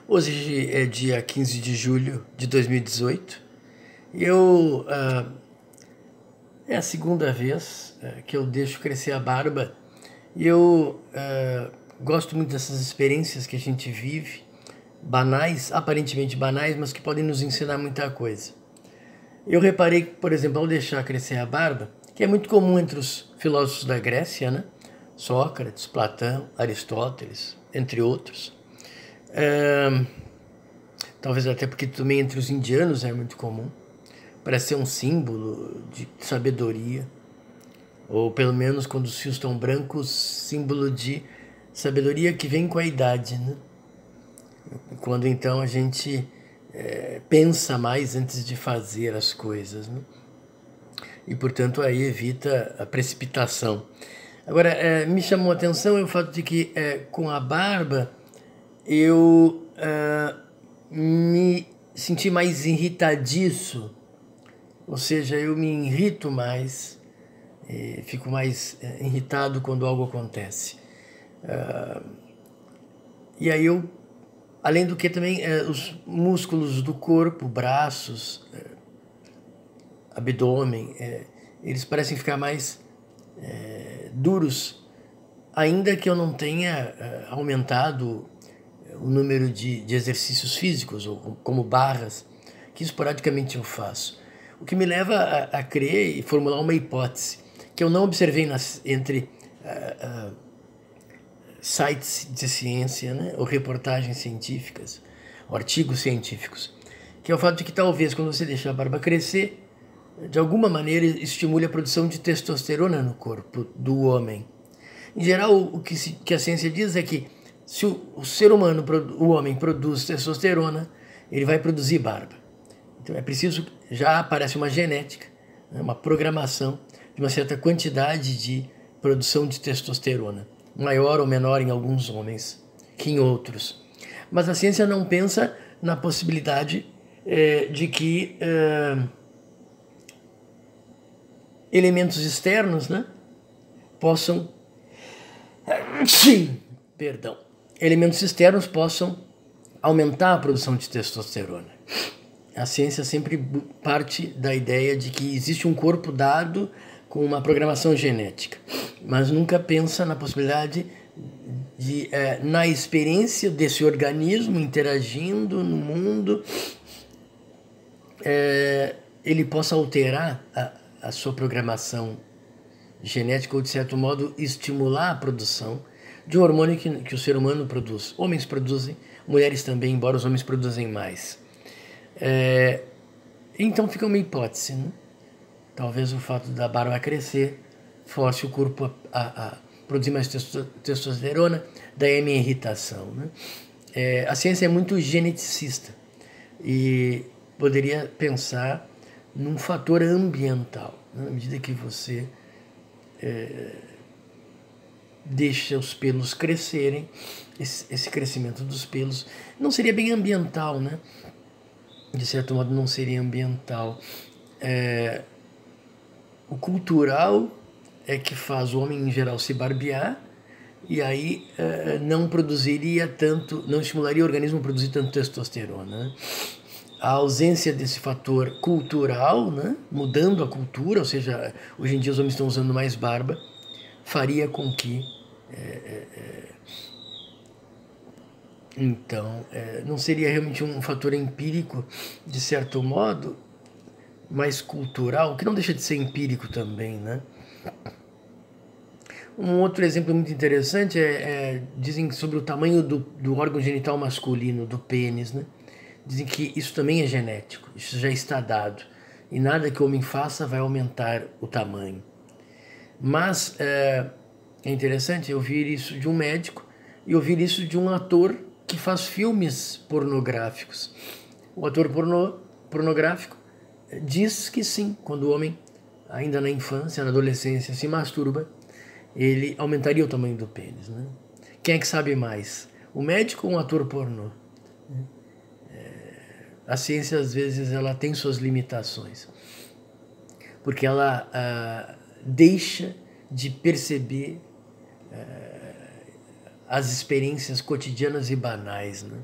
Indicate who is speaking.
Speaker 1: Hoje é dia 15 de julho de 2018 e é a segunda vez que eu deixo crescer a barba e eu gosto muito dessas experiências que a gente vive, banais, aparentemente banais, mas que podem nos ensinar muita coisa. Eu reparei, por exemplo, ao deixar crescer a barba, que é muito comum entre os filósofos da Grécia, né? Sócrates, Platão, Aristóteles, entre outros. Talvez até porque também entre os indianos é muito comum. Parece ser um símbolo de sabedoria. Ou pelo menos quando os fios estão brancos, símbolo de sabedoria que vem com a idade, né? Quando então a gente pensa mais antes de fazer as coisas, né? E portanto aí evita a precipitação. Agora, me chamou a atenção o fato de que com a barba eu me senti mais irritadiço, ou seja, eu me irrito mais, fico mais irritado quando algo acontece. E aí eu, além do que também os músculos do corpo, braços, abdômen, eles parecem ficar mais duros, ainda que eu não tenha aumentado o número de exercícios físicos, ou como barras, que esporadicamente eu faço. O que me leva a crer e formular uma hipótese, que eu não observei entre sites de ciência, né, ou reportagens científicas, ou artigos científicos, que é o fato de que talvez quando você deixa a barba crescer, de alguma maneira estimule a produção de testosterona no corpo do homem. Em geral, o que a ciência diz é que se o ser humano, o homem, produz testosterona, ele vai produzir barba. Então é preciso, já aparece uma genética, né, uma programação de uma certa quantidade de produção de testosterona, maior ou menor em alguns homens que em outros. Mas a ciência não pensa na possibilidade de que elementos externos, né, possam elementos externos possam aumentar a produção de testosterona. A ciência sempre parte da ideia de que existe um corpo dado com uma programação genética, mas nunca pensa na possibilidade de, na experiência desse organismo interagindo no mundo, ele possa alterar a sua programação genética ou, de certo modo, estimular a produção de um hormônio que o ser humano produz. Homens produzem, mulheres também, embora os homens produzem mais. Então fica uma hipótese, né? Talvez o fato da barba crescer force o corpo a produzir mais testosterona, daí a minha irritação, né? A ciência é muito geneticista e poderia pensar num fator ambiental, né? Na medida que você deixa os pelos crescerem, esse crescimento dos pelos não seria bem ambiental, né? De certo modo não seria ambiental. O cultural é que faz o homem em geral se barbear e aí não produziria tanto, não estimularia o organismo a produzir tanto testosterona, né? A ausência desse fator cultural, né, mudando a cultura, ou seja, hoje em dia os homens estão usando mais barba, faria com que então não seria realmente um fator empírico, de certo modo, mais cultural, que não deixa de ser empírico também, né? Um outro exemplo muito interessante dizem sobre o tamanho do órgão genital masculino, do pênis, né? Dizem que isso também é genético, isso já está dado, e nada que o homem faça vai aumentar o tamanho. Mas é interessante ouvir isso de um médico e ouvir isso de um ator que faz filmes pornográficos. O ator pornográfico diz que sim, quando o homem, ainda na infância, na adolescência, se masturba, ele aumentaria o tamanho do pênis, né? Quem é que sabe mais? O médico ou um ator pornô? A ciência, às vezes, ela tem suas limitações, porque ela deixa de perceber as experiências cotidianas e banais, né?